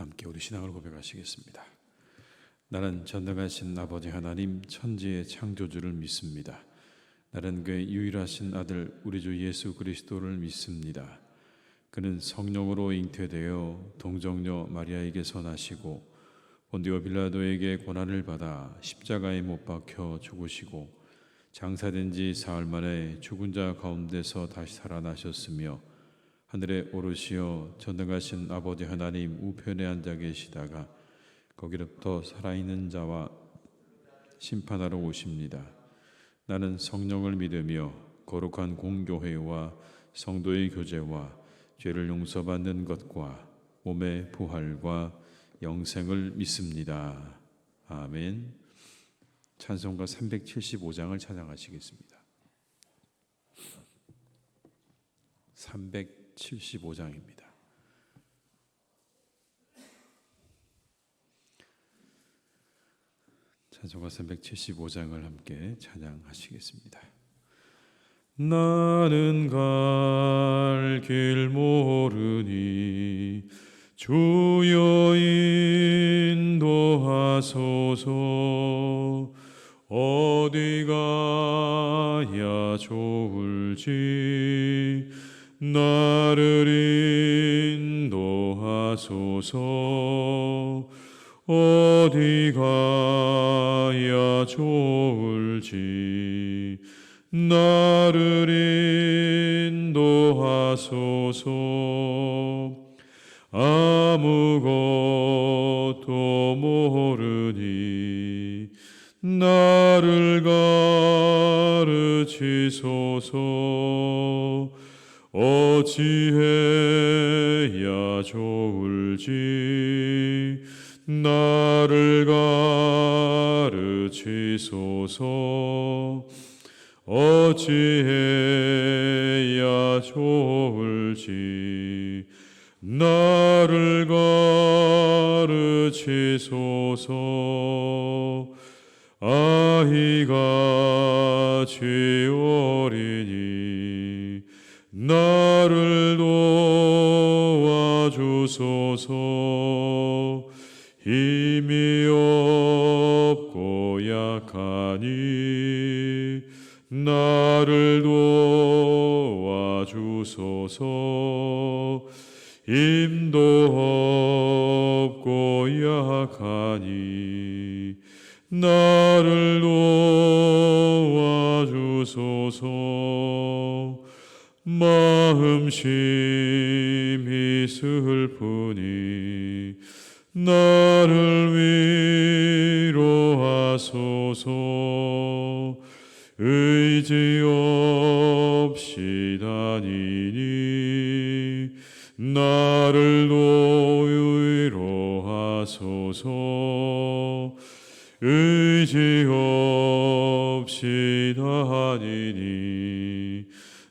함께 우리 신앙을 고백하시겠습니다. 나는 전능하신 아버지 하나님 천지의 창조주를 믿습니다. 나는 그의 유일하신 아들 우리 주 예수 그리스도를 믿습니다. 그는 성령으로 잉태되어 동정녀 마리아에게서 나시고 본디오 빌라도에게 고난을 받아 십자가에 못 박혀 죽으시고 장사된 지 사흘 만에 죽은 자 가운데서 다시 살아나셨으며 하늘에 오르시어 전능하신 아버지 하나님 우편에 앉아 계시다가 거기로부터 살아있는 자와 심판하러 오십니다. 나는 성령을 믿으며 거룩한 공교회와 성도의 교제와 죄를 용서받는 것과 몸의 부활과 영생을 믿습니다. 아멘. 찬송가 375장을 찬양하시겠습니다. 375장입니다. 찬송가 375장을 함께 찬양하시겠습니다. 나는 갈 길 모르니 주여 인도하소서. 어디 가야 좋을지 나를 인도하소서. 어디 가야 좋을지 나를 인도하소서. 아무것도 모르니 나를 가르치소서. 어찌해야 좋을지 나를 가르치소서. 어찌해야 좋을지 나를 가르치소서. 아이가 죄어리니 나를 도와주소서. 힘이 없고 약하니 나를 도와주소서. 힘도 없고 약하니 나를 도와주소서. 마음심이 슬프니 나를 위로하소서. 의지 없이 다니니 나를 위로하소서. 의지 없이 다니니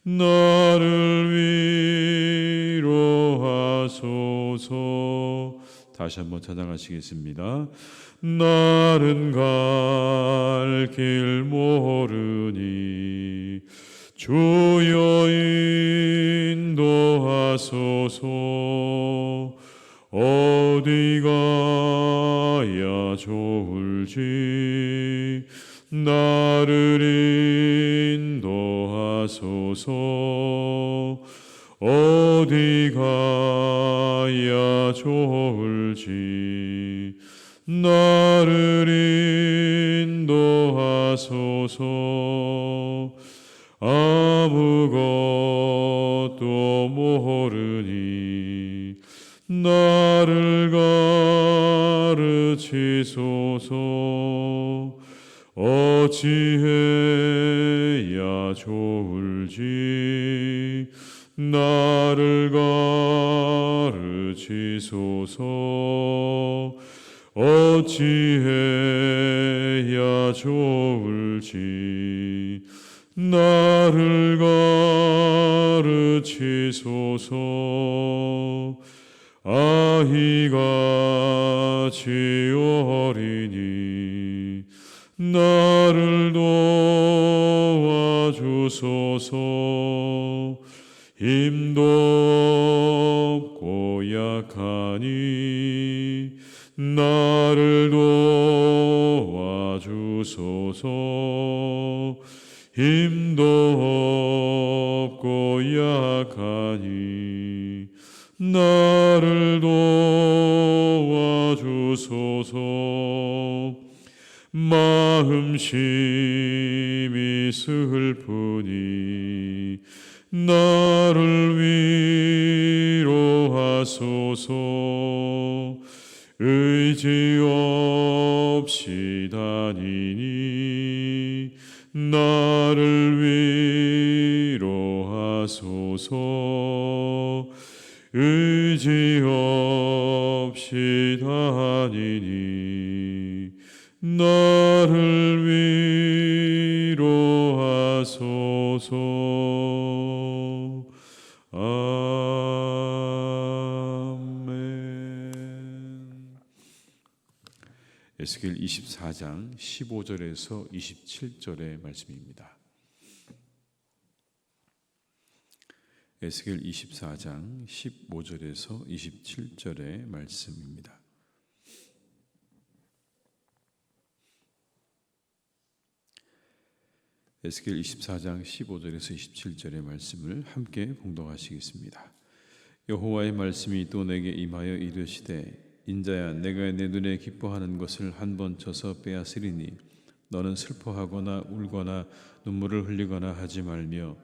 나를 위로하소서. 다시 한번 찬양하시겠습니다. 나는 갈 길 모르니 주여 인도하소서. 어디 가야 좋을지 나를 인도하소서. 어디 가야 좋을지 나를 인도하소서. 아무것도 모르니 나를 가르치소서. 어찌해야 좋을지 나를 가르치소서. 어찌해야 좋을지 나를 가르치소서. 아이가 죄어리니 나를 도와주소서. 힘도 없고 약하니 나를 도와주소서. 힘도 없고 약하니 나를 도와주소서. 마음심이 슬프니 나를 위로하소서. 의지 없이 다니니 나를 위로하소서. 의지 없이 다니니 나를 위로하소서. 아멘. 에스겔 24장 15절에서 27절의 말씀입니다. 에스겔 24장 15절에서 27절의 말씀입니다. 에스겔 24장 15절에서 27절의 말씀을 함께 봉독하시겠습니다. 여호와의 말씀이 또 내게 임하여 이르시되 인자야, 내가 내 눈에 기뻐하는 것을 한 번 쳐서 빼앗으리니 너는 슬퍼하거나 울거나 눈물을 흘리거나 하지 말며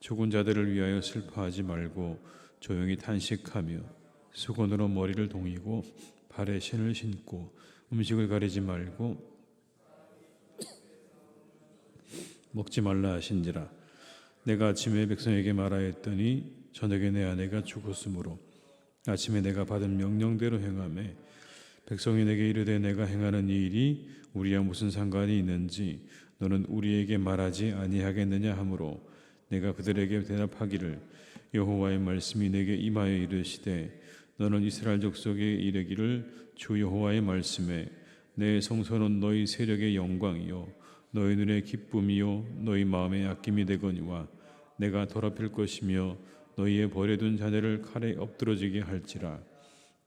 죽은 자들을 위하여 슬퍼하지 말고 조용히 탄식하며 수건으로 머리를 동이고 발에 신을 신고 음식을 가리지 말고 먹지 말라 하신지라. 내가 아침에 백성에게 말하였더니 저녁에 내 아내가 죽었으므로 아침에 내가 받은 명령대로 행하매 백성이 내게 이르되 내가 행하는 이 일이 우리와 무슨 상관이 있는지 너는 우리에게 말하지 아니하겠느냐 하므로 내가 그들에게 대답하기를 여호와의 말씀이 내게 임하여 이르시되 너는 이스라엘 족속에 이르기를 주 여호와의 말씀에 내 성소는 너희 세력의 영광이요 너희 눈의 기쁨이요 너희 마음의 아낌이 되거니와 내가 더럽힐 것이며 너희의 버려둔 자녀를 칼에 엎드러지게 할지라.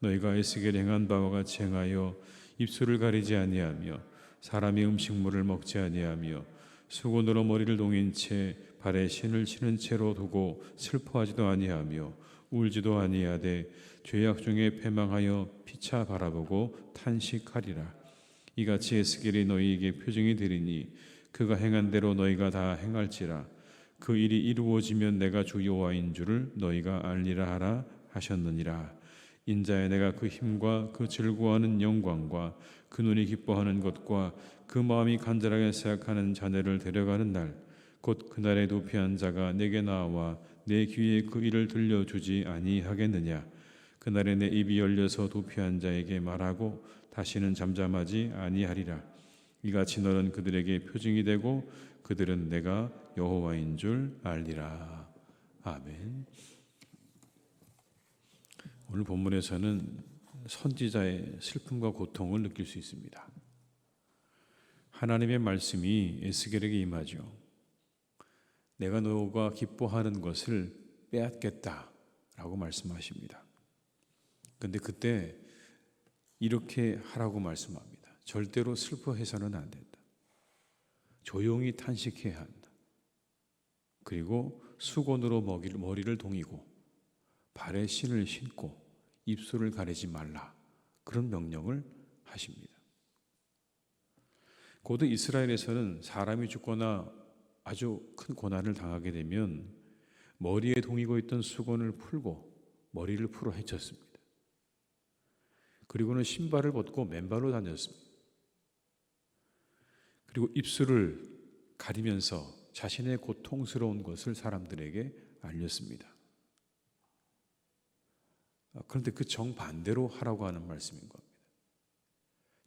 너희가 에스겔 행한 바와 같이 행하여 입술을 가리지 아니하며 사람의 음식물을 먹지 아니하며 수건으로 머리를 동인 채 발에 신을 신은 채로 두고 슬퍼하지도 아니하며 울지도 아니하되 죄악 중에 패망하여 피차 바라보고 탄식하리라. 이같이 에스겔이 너희에게 표징이 되리니 그가 행한 대로 너희가 다 행할지라. 그 일이 이루어지면 내가 주 여호와인 줄을 너희가 알리라 하라 하셨느니라. 인자야, 내가 그 힘과 그 즐거워하는 영광과 그 눈이 기뻐하는 것과 그 마음이 간절하게 생각하는 자네를 데려가는 날, 곧 그날에 도피한 자가 내게 나와 내 귀에 그 일을 들려주지 아니하겠느냐. 그날에 내 입이 열려서 도피한 자에게 말하고 다시는 잠잠하지 아니하리라. 이같이 너는 그들에게 표징이 되고 그들은 내가 여호와인 줄 알리라. 아멘. 오늘 본문에서는 선지자의 슬픔과 고통을 느낄 수 있습니다. 하나님의 말씀이 에스겔에게 임하죠. 내가 너가 기뻐하는 것을 빼앗겠다라고 말씀하십니다. 그런데 그때 이렇게 하라고 말씀합니다. 절대로 슬퍼해서는 안 된다. 조용히 탄식해야 한다. 그리고 수건으로 머리를 동이고 발에 신을 신고 입술을 가리지 말라. 그런 명령을 하십니다. 고대 이스라엘에서는 사람이 죽거나 아주 큰 고난을 당하게 되면 머리에 동이고 있던 수건을 풀고 머리를 풀어 헤쳤습니다. 그리고는 신발을 벗고 맨발로 다녔습니다. 그리고 입술을 가리면서 자신의 고통스러운 것을 사람들에게 알렸습니다. 그런데 그 정반대로 하라고 하는 말씀인 겁니다.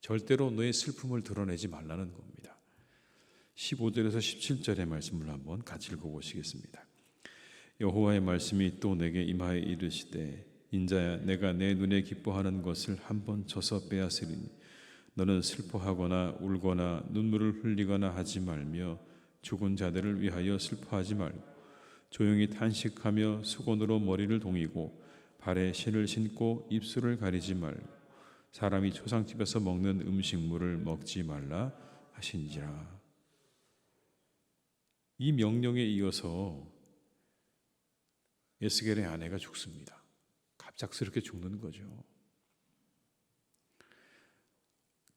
절대로 너의 슬픔을 드러내지 말라는 겁니다. 15절에서 17절의 말씀을 한번 같이 읽어보시겠습니다. 여호와의 말씀이 또 내게 임하여 이르시되 인자야, 내가 내 눈에 기뻐하는 것을 한 번 쳐서 빼앗으리니 너는 슬퍼하거나 울거나 눈물을 흘리거나 하지 말며 죽은 자들을 위하여 슬퍼하지 말고 조용히 탄식하며 수건으로 머리를 동이고 발에 실을 신고 입술을 가리지 말고 사람이 초상집에서 먹는 음식물을 먹지 말라 하신지라. 이 명령에 이어서 에스겔의 아내가 죽습니다. 갑작스럽게 죽는 거죠.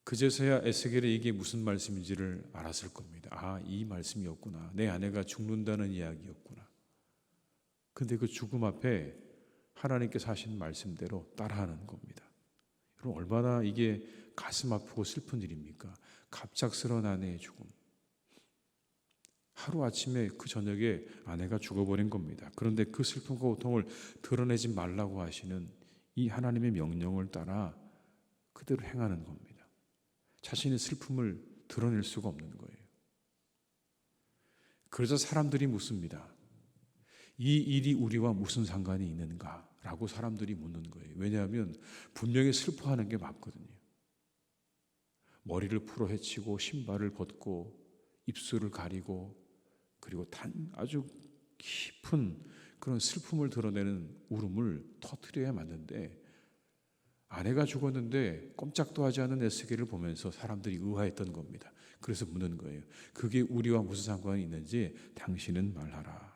그제서야 에스겔이 이게 무슨 말씀인지를 알았을 겁니다. 아, 이 말씀이었구나. 내 아내가 죽는다는 이야기였구나. 근데 그 죽음 앞에 하나님께서 하신 말씀대로 따라하는 겁니다. 여러분, 얼마나 이게 가슴 아프고 슬픈 일입니까? 갑작스러운 아내의 죽음. 하루아침에 그 저녁에 아내가 죽어버린 겁니다. 그런데 그 슬픔과 고통을 드러내지 말라고 하시는 이 하나님의 명령을 따라 그대로 행하는 겁니다. 자신의 슬픔을 드러낼 수가 없는 거예요. 그래서 사람들이 묻습니다. 이 일이 우리와 무슨 상관이 있는가? 라고 사람들이 묻는 거예요. 왜냐하면 분명히 슬퍼하는 게 맞거든요. 머리를 풀어 헤치고 신발을 벗고 입술을 가리고 그리고 아주 깊은 그런 슬픔을 드러내는 울음을 터뜨려야 맞는데 아내가 죽었는데 꼼짝도 하지 않은 에스겔을 보면서 사람들이 의아했던 겁니다. 그래서 묻는 거예요. 그게 우리와 무슨 상관이 있는지 당신은 말하라.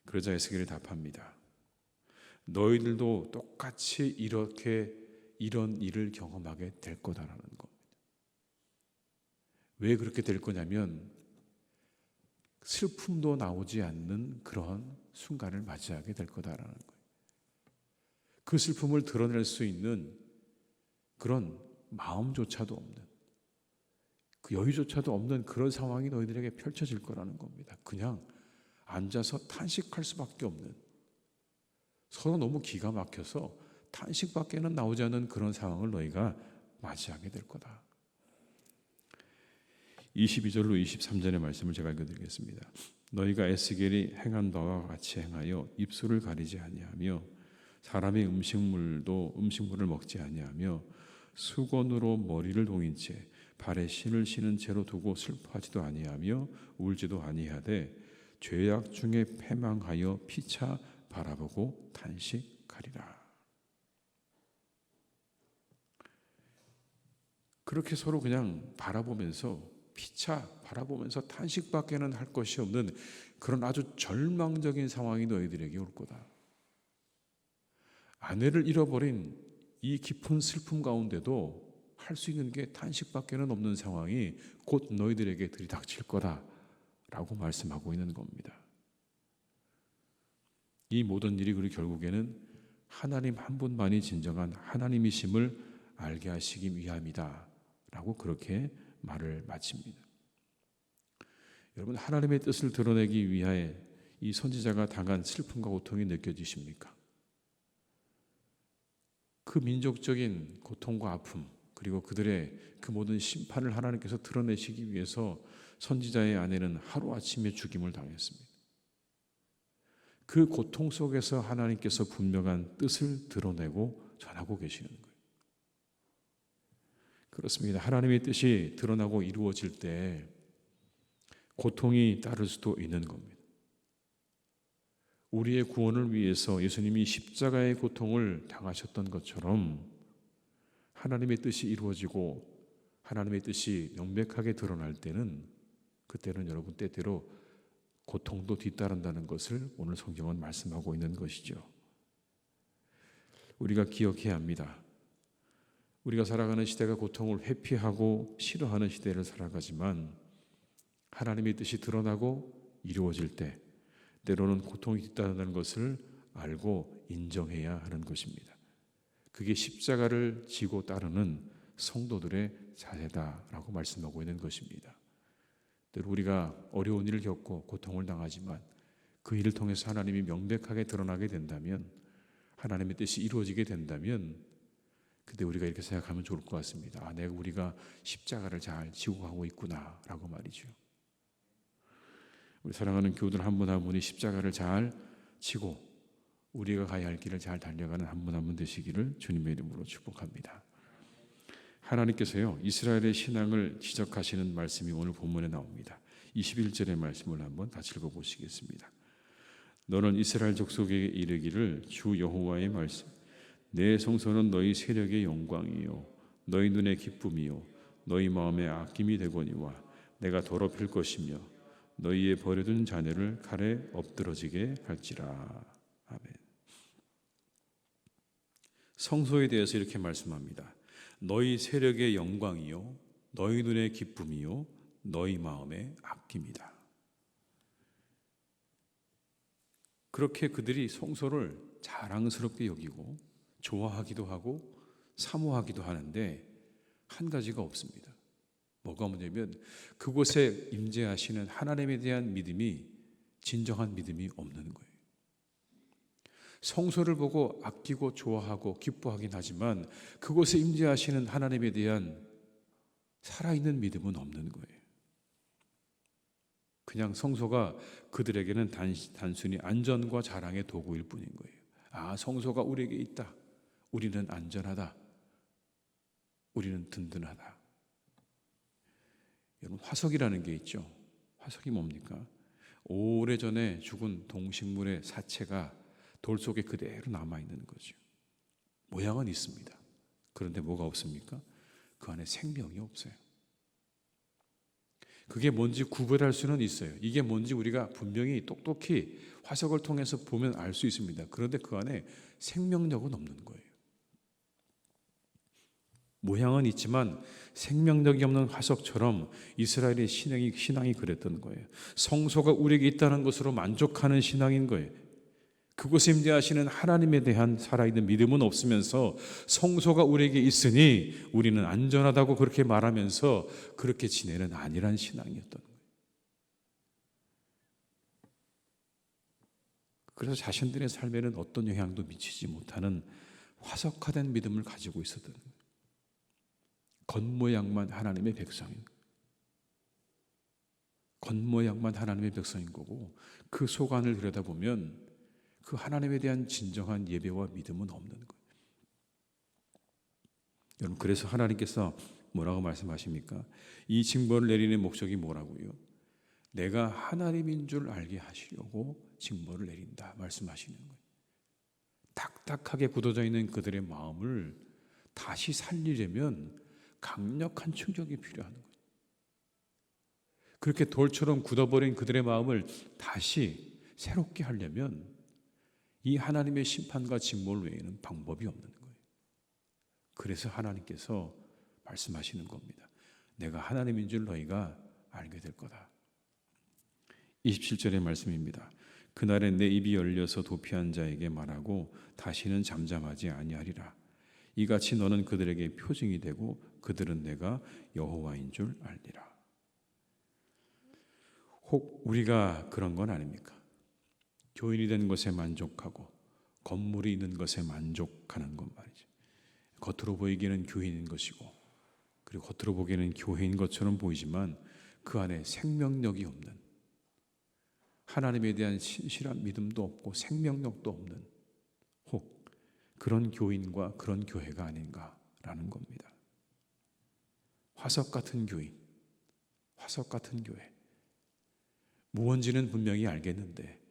그러자 에스겔이 답합니다. 너희들도 똑같이 이런 일을 경험하게 될 거다라는 겁니다. 왜 그렇게 될 거냐면 슬픔도 나오지 않는 그런 순간을 맞이하게 될 거다라는 거예요. 그 슬픔을 드러낼 수 있는 그런 마음조차도 없는, 그 여유조차도 없는 그런 상황이 너희들에게 펼쳐질 거라는 겁니다. 그냥 앉아서 탄식할 수밖에 없는, 서로 너무 기가 막혀서 탄식밖에는 나오지 않는 그런 상황을 너희가 맞이하게 될 거다. 22절로 23절의 말씀을 제가 읽어드리겠습니다. 너희가 에스겔이 행한 바와 같이 행하여 입술을 가리지 아니하며 사람의 음식물을 먹지 아니하며 수건으로 머리를 동인 채 발에 신을 신은 채로 두고 슬퍼하지도 아니하며 울지도 아니하되 죄악 중에 패망하여 피차 바라보고 탄식하리라. 그렇게 서로 그냥 피차 바라보면서 탄식밖에는 할 것이 없는 그런 아주 절망적인 상황이 너희들에게 올 거다. 아내를 잃어버린 이 깊은 슬픔 가운데도 할 수 있는 게 탄식밖에는 없는 상황이 곧 너희들에게 들이닥칠 거다라고 말씀하고 있는 겁니다. 이 모든 일이 그리고 결국에는 하나님 한 분만이 진정한 하나님이심을 알게 하시기 위함이다 라고 그렇게 말을 마칩니다. 여러분, 하나님의 뜻을 드러내기 위하여 이 선지자가 당한 슬픔과 고통이 느껴지십니까? 그 민족적인 고통과 아픔, 그리고 그들의 그 모든 심판을 하나님께서 드러내시기 위해서 선지자의 아내는 하루아침에 죽임을 당했습니다. 그 고통 속에서 하나님께서 분명한 뜻을 드러내고 전하고 계시는 거예요. 그렇습니다. 하나님의 뜻이 드러나고 이루어질 때 고통이 따를 수도 있는 겁니다. 우리의 구원을 위해서 예수님이 십자가의 고통을 당하셨던 것처럼 하나님의 뜻이 이루어지고 하나님의 뜻이 명백하게 드러날 때는 그때는 여러분 때때로 고통도 뒤따른다는 것을 오늘 성경은 말씀하고 있는 것이죠. 우리가 기억해야 합니다. 우리가 살아가는 시대가 고통을 회피하고 싫어하는 시대를 살아가지만 하나님의 뜻이 드러나고 이루어질 때 때로는 고통이 뒤따른다는 것을 알고 인정해야 하는 것입니다. 그게 십자가를 지고 따르는 성도들의 자세다라고 말씀하고 있는 것입니다. 때로 우리가 어려운 일을 겪고 고통을 당하지만 그 일을 통해서 하나님이 명백하게 드러나게 된다면, 하나님의 뜻이 이루어지게 된다면 그때 우리가 이렇게 생각하면 좋을 것 같습니다. 우리가 십자가를 잘 지고 가고 있구나 라고 말이죠. 우리 사랑하는 교우들 한 분 한 분이 십자가를 잘 지고 우리가 가야 할 길을 잘 달려가는 한 분 한 분 되시기를 주님의 이름으로 축복합니다. 하나님께서요, 이스라엘의 신앙을 지적하시는 말씀이 오늘 본문에 나옵니다. 21절의 말씀을 한번 다시 읽어보시겠습니다. 너는 이스라엘 족속에게 이르기를 주 여호와의 말씀 내 성소는 너희 세력의 영광이요 너희 눈의 기쁨이요 너희 마음의 아낌이 되거니와 내가 더럽힐 것이며 너희의 버려둔 자녀를 칼에 엎드러지게 할지라. 아멘. 성소에 대해서 이렇게 말씀합니다. 너희 세력의 영광이요 너희 눈의 기쁨이요 너희 마음의 아낌이다. 그렇게 그들이 성소를 자랑스럽게 여기고 좋아하기도 하고 사모하기도 하는데 한 가지가 없습니다. 뭐가 뭐냐면 그곳에 임재하시는 하나님에 대한 믿음이 진정한 믿음이 없는 거예요. 성소를 보고 아끼고 좋아하고 기뻐하긴 하지만 그곳에 임재하시는 하나님에 대한 살아있는 믿음은 없는 거예요. 그냥 성소가 그들에게는 단순히 안전과 자랑의 도구일 뿐인 거예요. 아, 성소가 우리에게 있다. 우리는 안전하다. 우리는 든든하다. 여러분, 화석이라는 게 있죠. 화석이 뭡니까? 오래전에 죽은 동식물의 사체가 돌 속에 그대로 남아있는 거죠. 모양은 있습니다. 그런데 뭐가 없습니까? 그 안에 생명이 없어요. 그게 뭔지 구별할 수는 있어요. 이게 뭔지 우리가 분명히 똑똑히 화석을 통해서 보면 알 수 있습니다. 그런데 그 안에 생명력은 없는 거예요. 모양은 있지만 생명력이 없는 화석처럼 이스라엘의 신앙이 그랬던 거예요. 성소가 우리에게 있다는 것으로 만족하는 신앙인 거예요. 그곳에 임재하시는 하나님에 대한 살아있는 믿음은 없으면서 성소가 우리에게 있으니 우리는 안전하다고 그렇게 말하면서 그렇게 지내는 아니란 신앙이었던 거예요. 그래서 자신들의 삶에는 어떤 영향도 미치지 못하는 화석화된 믿음을 가지고 있었던 거예요. 겉모양만 하나님의 백성인, 겉모양만 하나님의 백성인 거고 그 속 안을 들여다보면 그 하나님에 대한 진정한 예배와 믿음은 없는 거예요. 여러분, 그래서 하나님께서 뭐라고 말씀하십니까? 이 징벌을 내리는 목적이 뭐라고요? 내가 하나님인 줄 알게 하시려고 징벌을 내린다 말씀하시는 거예요. 딱딱하게 굳어져 있는 그들의 마음을 다시 살리려면 강력한 충격이 필요한 거예요. 그렇게 돌처럼 굳어버린 그들의 마음을 다시 새롭게 하려면 이 하나님의 심판과 징벌 외에는 방법이 없는 거예요. 그래서 하나님께서 말씀하시는 겁니다. 내가 하나님인 줄 너희가 알게 될 거다. 27절의 말씀입니다. 그날에 내 입이 열려서 도피한 자에게 말하고 다시는 잠잠하지 아니하리라. 이같이 너는 그들에게 표징이 되고 그들은 내가 여호와인 줄 알리라. 혹 우리가 그런 건 아닙니까? 교인이 된 것에 만족하고 건물이 있는 것에 만족하는 것 말이죠. 겉으로 보이기에는 교인인 것이고 그리고 겉으로 보기에는 교회인 것처럼 보이지만 그 안에 생명력이 없는, 하나님에 대한 신실한 믿음도 없고 생명력도 없는 혹 그런 교인과 그런 교회가 아닌가라는 겁니다. 화석 같은 교인, 화석 같은 교회. 무언지는 분명히 알겠는데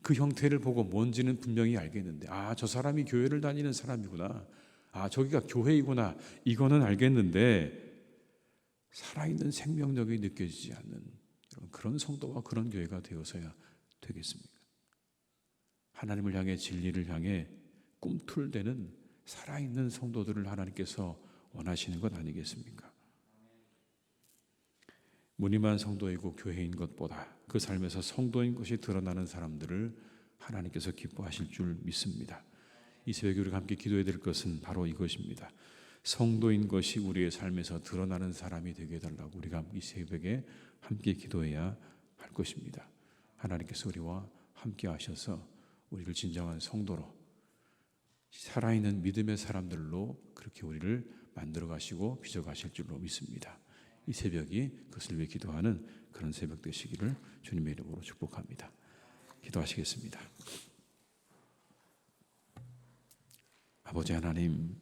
그 형태를 보고 뭔지는 분명히 알겠는데 아, 저 사람이 교회를 다니는 사람이구나. 아, 저기가 교회이구나. 이거는 알겠는데 살아있는 생명력이 느껴지지 않는 그런 성도와 그런 교회가 되어서야 되겠습니까? 하나님을 향해 진리를 향해 꿈틀대는 살아있는 성도들을 하나님께서 원하시는 것 아니겠습니까? 무늬만 성도이고 교회인 것보다 그 삶에서 성도인 것이 드러나는 사람들을 하나님께서 기뻐하실 줄 믿습니다. 이 새벽에 우리가 함께 기도해야 될 것은 바로 이것입니다. 성도인 것이 우리의 삶에서 드러나는 사람이 되게 해달라고 우리가 이 새벽에 함께 기도해야 할 것입니다. 하나님께서 우리와 함께 하셔서 우리를 진정한 성도로 살아있는 믿음의 사람들로 그렇게 우리를 만들어 가시고 빚어 가실 줄로 믿습니다. 이 새벽이 그것을 위해 기도하는 그런 새벽 되시기를 주님의 이름으로 축복합니다. 기도하시겠습니다. 아버지 하나님,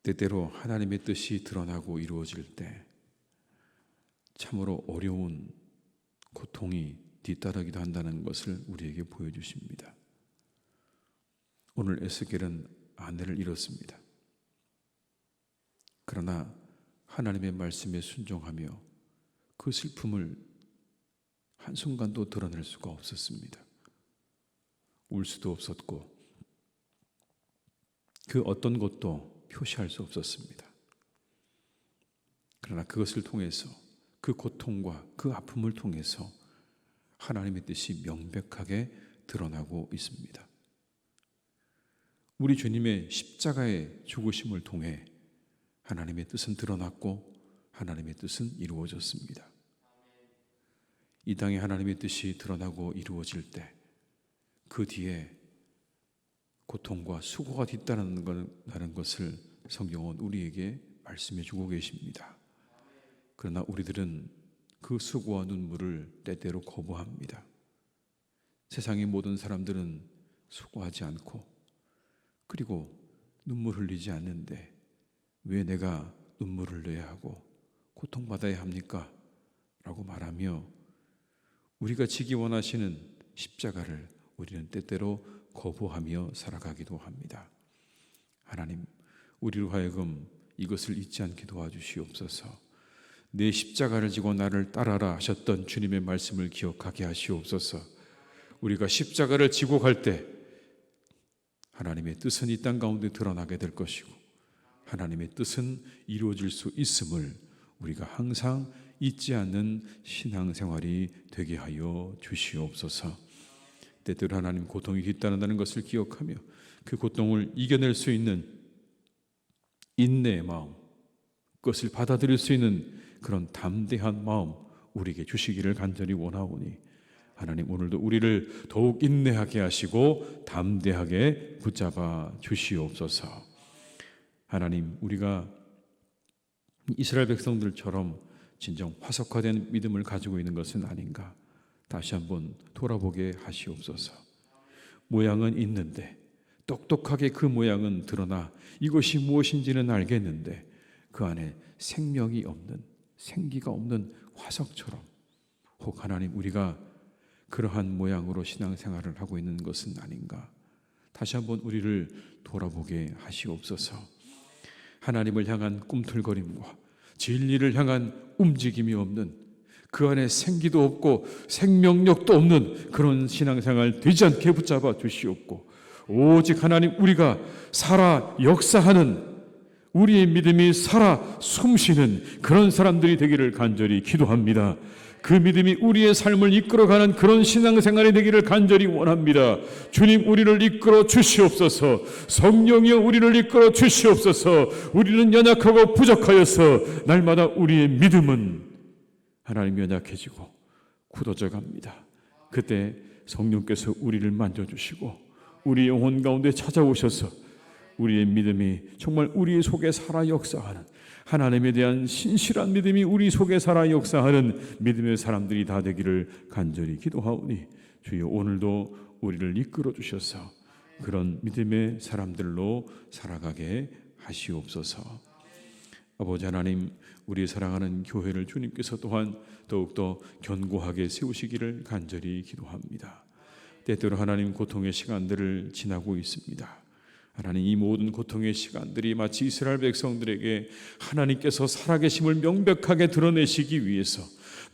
때때로 하나님의 뜻이 드러나고 이루어질 때 참으로 어려운 고통이 뒤따르기도 한다는 것을 우리에게 보여주십니다. 오늘 에스겔은 아내를 잃었습니다. 그러나 하나님의 말씀에 순종하며 그 슬픔을 한순간도 드러낼 수가 없었습니다. 울 수도 없었고 그 어떤 것도 표시할 수 없었습니다. 그러나 그것을 통해서 그 고통과 그 아픔을 통해서 하나님의 뜻이 명백하게 드러나고 있습니다. 우리 주님의 십자가의 죽으심을 통해 하나님의 뜻은 드러났고 하나님의 뜻은 이루어졌습니다. 이 땅에 하나님의 뜻이 드러나고 이루어질 때 그 뒤에 고통과 수고가 뒤따르는 것을 성경은 우리에게 말씀해 주고 계십니다. 그러나 우리들은 그 수고와 눈물을 때때로 거부합니다. 세상의 모든 사람들은 수고하지 않고 그리고 눈물 흘리지 않는데 왜 내가 눈물을 흘려야 하고 고통받아야 합니까? 라고 말하며 우리가 지기 원하시는 십자가를 우리는 때때로 거부하며 살아가기도 합니다. 하나님, 우리로 하여금 이것을 잊지 않게 도와주시옵소서. 내 십자가를 지고 나를 따라라 하셨던 주님의 말씀을 기억하게 하시옵소서. 우리가 십자가를 지고 갈 때 하나님의 뜻은 이 땅 가운데 드러나게 될 것이고 하나님의 뜻은 이루어질 수 있음을 우리가 항상 잊지 않는 신앙생활이 되게 하여 주시옵소서. 때때로 하나님 고통이 뒤따른다는 것을 기억하며 그 고통을 이겨낼 수 있는 인내의 마음, 그것을 받아들일 수 있는 그런 담대한 마음 우리에게 주시기를 간절히 원하오니 하나님 오늘도 우리를 더욱 인내하게 하시고 담대하게 붙잡아 주시옵소서. 하나님, 우리가 이스라엘 백성들처럼 진정 화석화된 믿음을 가지고 있는 것은 아닌가 다시 한번 돌아보게 하시옵소서. 모양은 있는데 똑똑하게 그 모양은 드러나 이것이 무엇인지는 알겠는데 그 안에 생명이 없는, 생기가 없는 화석처럼 혹 하나님 우리가 그러한 모양으로 신앙생활을 하고 있는 것은 아닌가 다시 한번 우리를 돌아보게 하시옵소서. 하나님을 향한 꿈틀거림과 진리를 향한 움직임이 없는 그 안에 생기도 없고 생명력도 없는 그런 신앙생활 되지 않게 붙잡아 주시옵고 오직 하나님 우리가 살아 역사하는 우리의 믿음이 살아 숨쉬는 그런 사람들이 되기를 간절히 기도합니다. 그 믿음이 우리의 삶을 이끌어가는 그런 신앙생활이 되기를 간절히 원합니다. 주님 우리를 이끌어 주시옵소서. 성령이여 우리를 이끌어 주시옵소서. 우리는 연약하고 부족하여서 날마다 우리의 믿음은 하나님 연약해지고 굳어져 갑니다. 그때 성령께서 우리를 만져주시고 우리 영혼 가운데 찾아오셔서 우리의 믿음이 정말 우리 속에 살아 역사하는 하나님에 대한 신실한 믿음이 우리 속에 살아 역사하는 믿음의 사람들이 다 되기를 간절히 기도하오니 주여 오늘도 우리를 이끌어 주셔서 그런 믿음의 사람들로 살아가게 하시옵소서. 아버지 하나님, 우리 사랑하는 교회를 주님께서 또한 더욱더 견고하게 세우시기를 간절히 기도합니다. 때때로 하나님 고통의 시간들을 지나고 있습니다. 하나님 이 모든 고통의 시간들이 마치 이스라엘 백성들에게 하나님께서 살아계심을 명백하게 드러내시기 위해서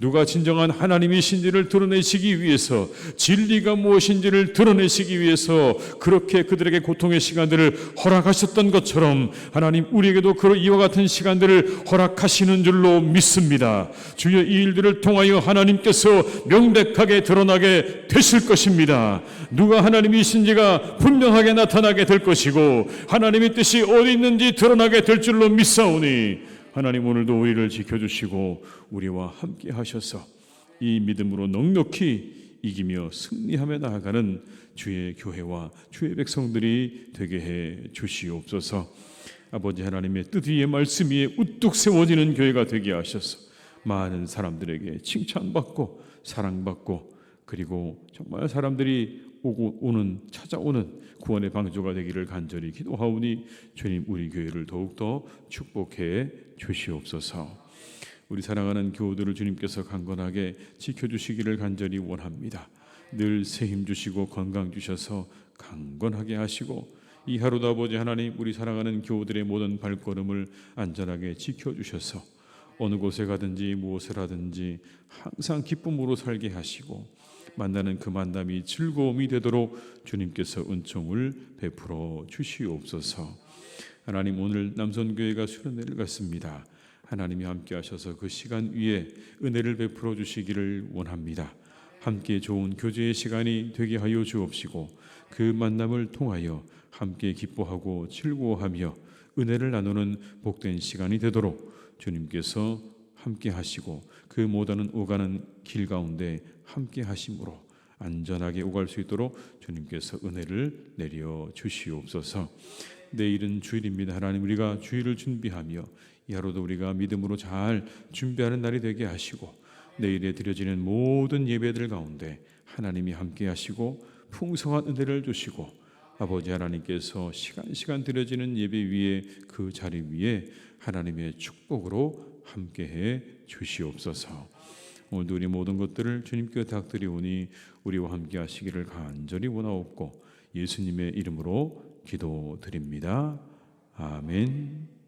누가 진정한 하나님이신지를 드러내시기 위해서 진리가 무엇인지를 드러내시기 위해서 그렇게 그들에게 고통의 시간들을 허락하셨던 것처럼 하나님 우리에게도 이와 같은 시간들을 허락하시는 줄로 믿습니다. 주여 이 일들을 통하여 하나님께서 명백하게 드러나게 되실 것입니다. 누가 하나님이신지가 분명하게 나타나게 될 것이고 하나님의 뜻이 어디 있는지 드러나게 될 줄로 믿사오니 하나님 오늘도 우리를 지켜주시고 우리와 함께 하셔서 이 믿음으로 넉넉히 이기며 승리하며 나아가는 주의 교회와 주의 백성들이 되게 해 주시옵소서. 아버지 하나님의 뜻 위에 말씀 위에 우뚝 세워지는 교회가 되게 하셔서 많은 사람들에게 칭찬받고 사랑받고 그리고 정말 사람들이 찾아오는 구원의 방주가 되기를 간절히 기도하오니 주님 우리 교회를 더욱더 축복해 주시옵소서. 우리 사랑하는 교우들을 주님께서 강건하게 지켜주시기를 간절히 원합니다. 늘 새 힘 주시고 건강 주셔서 강건하게 하시고 이 하루도 아버지 하나님 우리 사랑하는 교우들의 모든 발걸음을 안전하게 지켜주셔서 어느 곳에 가든지 무엇을 하든지 항상 기쁨으로 살게 하시고 만나는 그 만남이 즐거움이 되도록 주님께서 은총을 베풀어 주시옵소서. 하나님 오늘 남선교회가 수련회를 갖습니다. 하나님이 함께 하셔서 그 시간 위에 은혜를 베풀어 주시기를 원합니다. 함께 좋은 교제의 시간이 되게 하여 주옵시고 그 만남을 통하여 함께 기뻐하고 즐거워하며 은혜를 나누는 복된 시간이 되도록 주님께서 함께 하시고 그 못하는 오가는 길 가운데 함께 하심으로 안전하게 오갈 수 있도록 주님께서 은혜를 내려 주시옵소서. 내일은 주일입니다. 하나님 우리가 주일을 준비하며 이 하루도 우리가 믿음으로 잘 준비하는 날이 되게 하시고 내일에 드려지는 모든 예배들 가운데 하나님이 함께 하시고 풍성한 은혜를 주시고 아버지 하나님께서 시간 드려지는 예배 위에 그 자리 위에 하나님의 축복으로 함께해 주시옵소서. 오늘도 우리 모든 것들을 주님께 닥드리오니 우리와 함께 하시기를 간절히 원하옵고 예수님의 이름으로 기도드립니다. 아멘.